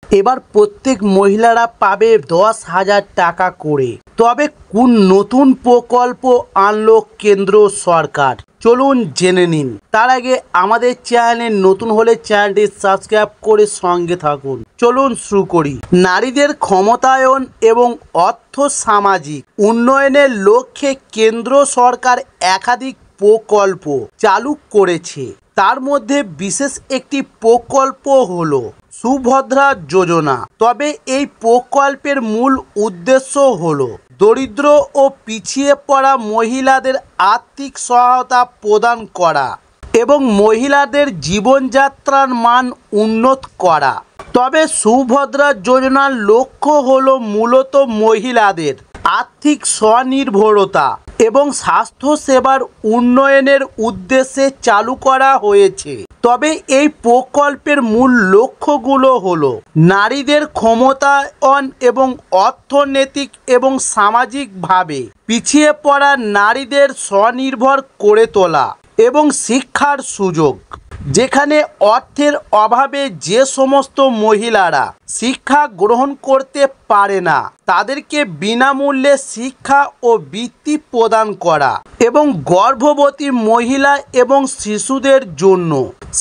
এবার প্রত্যেক মহিলারা পাবে 10,000 টাকা করে। তবে কোন নতুন প্রকল্প আনলো কেন্দ্র সরকার, চলুন জেনে নিন। তার আগে আমাদের চ্যানেলে নতুন হলে চ্যানেলটি সাবস্ক্রাইব করে সঙ্গে থাকুন। চলুন শুরু করি। নারীদের ক্ষমতায়ন এবং অর্থ সামাজিক উন্নয়নের লক্ষ্যে কেন্দ্র সরকার একাধিক প্রকল্প চালু করেছে। তার মধ্যে বিশেষ একটি প্রকল্প হলো সুভদ্রা যোজনা। তবে এই প্রকল্পের মূল উদ্দেশ্য হলো দরিদ্র ও পিছিয়ে পড়া মহিলাদের আর্থিক সহায়তা প্রদান করা এবং মহিলাদের জীবনযাত্রার মান উন্নত করা। তবে সুভদ্রা যোজনার লক্ষ্য হলো মূলত মহিলাদের আর্থিক স্বনির্ভরতা এবং স্বাস্থ্যসেবার উন্নয়নের উদ্দেশ্যে চালু করা হয়েছে। তবে এই প্রকল্পের মূল লক্ষ্যগুলো হলো নারীদের ক্ষমতায়ন এবং অর্থনৈতিক এবং সামাজিকভাবে পিছিয়ে পড়া নারীদের স্বনির্ভর করে তোলা এবং শিক্ষার সুযোগ। যেখানে অর্থের অভাবে যে সমস্ত মহিলারা শিক্ষা গ্রহণ করতে পারে না তাদেরকে বিনামূল্যে শিক্ষা ও বৃত্তি প্রদান করা এবং গর্ভবতী মহিলা এবং শিশুদের জন্য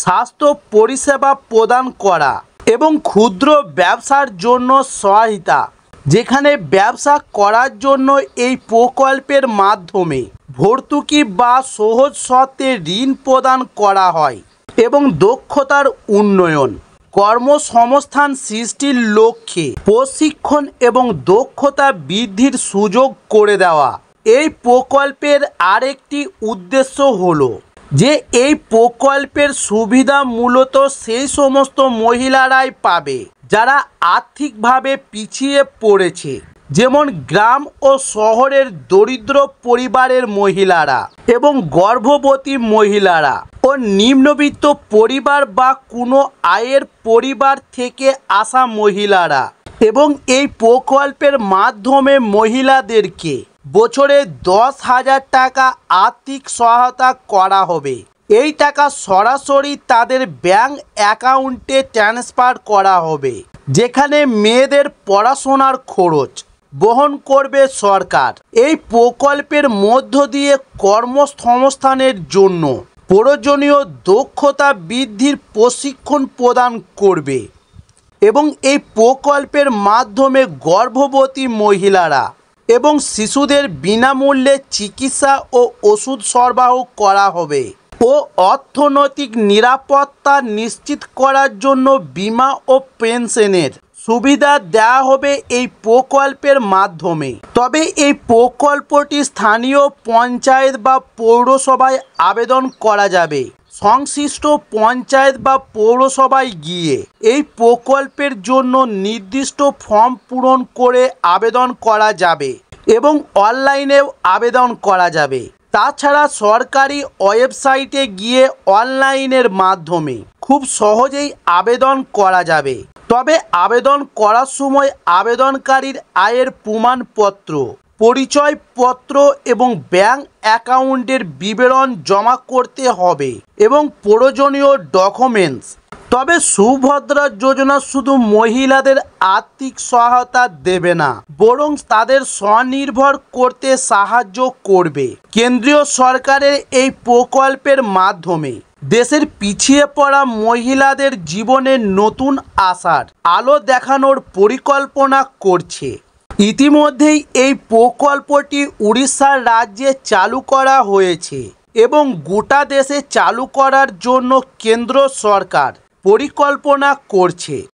স্বাস্থ্য পরিষেবা প্রদান করা এবং ক্ষুদ্র ব্যবসার জন্য সহায়তা। যেখানে ব্যবসা করার জন্য এই প্রকল্পের মাধ্যমে ভর্তুকি বা সহজ শর্তে ঋণ প্রদান করা হয় এবং দক্ষতার উন্নয়ন, কর্মসংস্থান সৃষ্টির লক্ষ্যে প্রশিক্ষণ এবং দক্ষতা বৃদ্ধির সুযোগ করে দেওয়া। এই প্রকল্পের আরেকটি উদ্দেশ্য হলো যে এই প্রকল্পের সুবিধা মূলত সেই সমস্ত মহিলারাই পাবে যারা আর্থিকভাবে পিছিয়ে পড়েছে, যেমন গ্রাম ও শহরের দরিদ্র পরিবারের মহিলারা এবং গর্ভবতী মহিলারা ও নিম্নবিত্ত পরিবার বা কোনো আয়ের পরিবার থেকে আসা মহিলারা। এবং এই প্রকল্পের মাধ্যমে মহিলাদেরকে বছরে 10,000 টাকা আর্থিক সহায়তা করা হবে। এই টাকা সরাসরি তাদের ব্যাংক অ্যাকাউন্টে ট্রান্সফার করা হবে, যেখানে মেয়েদের পড়াশোনার খরচ বহন করবে সরকার। এই প্রকল্পের মধ্য দিয়ে কর্মসংস্থানের জন্য প্রয়োজনীয় দক্ষতা বৃদ্ধির প্রশিক্ষণ প্রদান করবে এবং এই প্রকল্পের মাধ্যমে গর্ভবতী মহিলারা এবং শিশুদের বিনামূল্যে চিকিৎসা ও ওষুধ সরবরাহ করা হবে ও অর্থনৈতিক নিরাপত্তা নিশ্চিত করার জন্য বীমা ও পেনশনের সুবিধা দেওয়া হবে এই প্রকল্পের মাধ্যমে। তবে এই প্রকল্পটি স্থানীয় পঞ্চায়েত বা পৌরসভায় আবেদন করা যাবে। সংশ্লিষ্ট পঞ্চায়েত বা পৌরসভায় গিয়ে এই প্রকল্পের জন্য নির্দিষ্ট ফর্ম পূরণ করে আবেদন করা যাবে এবং অনলাইনেও আবেদন করা যাবে। তাছাড়া সরকারি ওয়েবসাইটে গিয়ে অনলাইনের মাধ্যমে খুব সহজেই আবেদন করা যাবে। তবে আবেদন করার সময় আবেদনকারীর আয়ের প্রমাণপত্র, পরিচয়পত্র এবং ব্যাংক অ্যাকাউন্টের বিবরণ জমা করতে হবে এবং প্রয়োজনীয় ডকুমেন্টস। তবে সুভদ্রা যোজনা শুধু মহিলাদের আর্থিক সহায়তা দেবে না, বরং তাদের স্বনির্ভর করতে সাহায্য করবে। কেন্দ্রীয় সরকারের এই প্রকল্পের মাধ্যমে দেশের পিছিয়ে পড়া মহিলাদের জীবনে নতুন আশার আলো দেখানোর পরিকল্পনা করছে। ইতিমধ্যেই এই প্রকল্পটি উড়িষ্যা রাজ্যে চালু করা হয়েছে এবং গোটা দেশে চালু করার জন্য কেন্দ্র সরকার পরিকল্পনা করছে।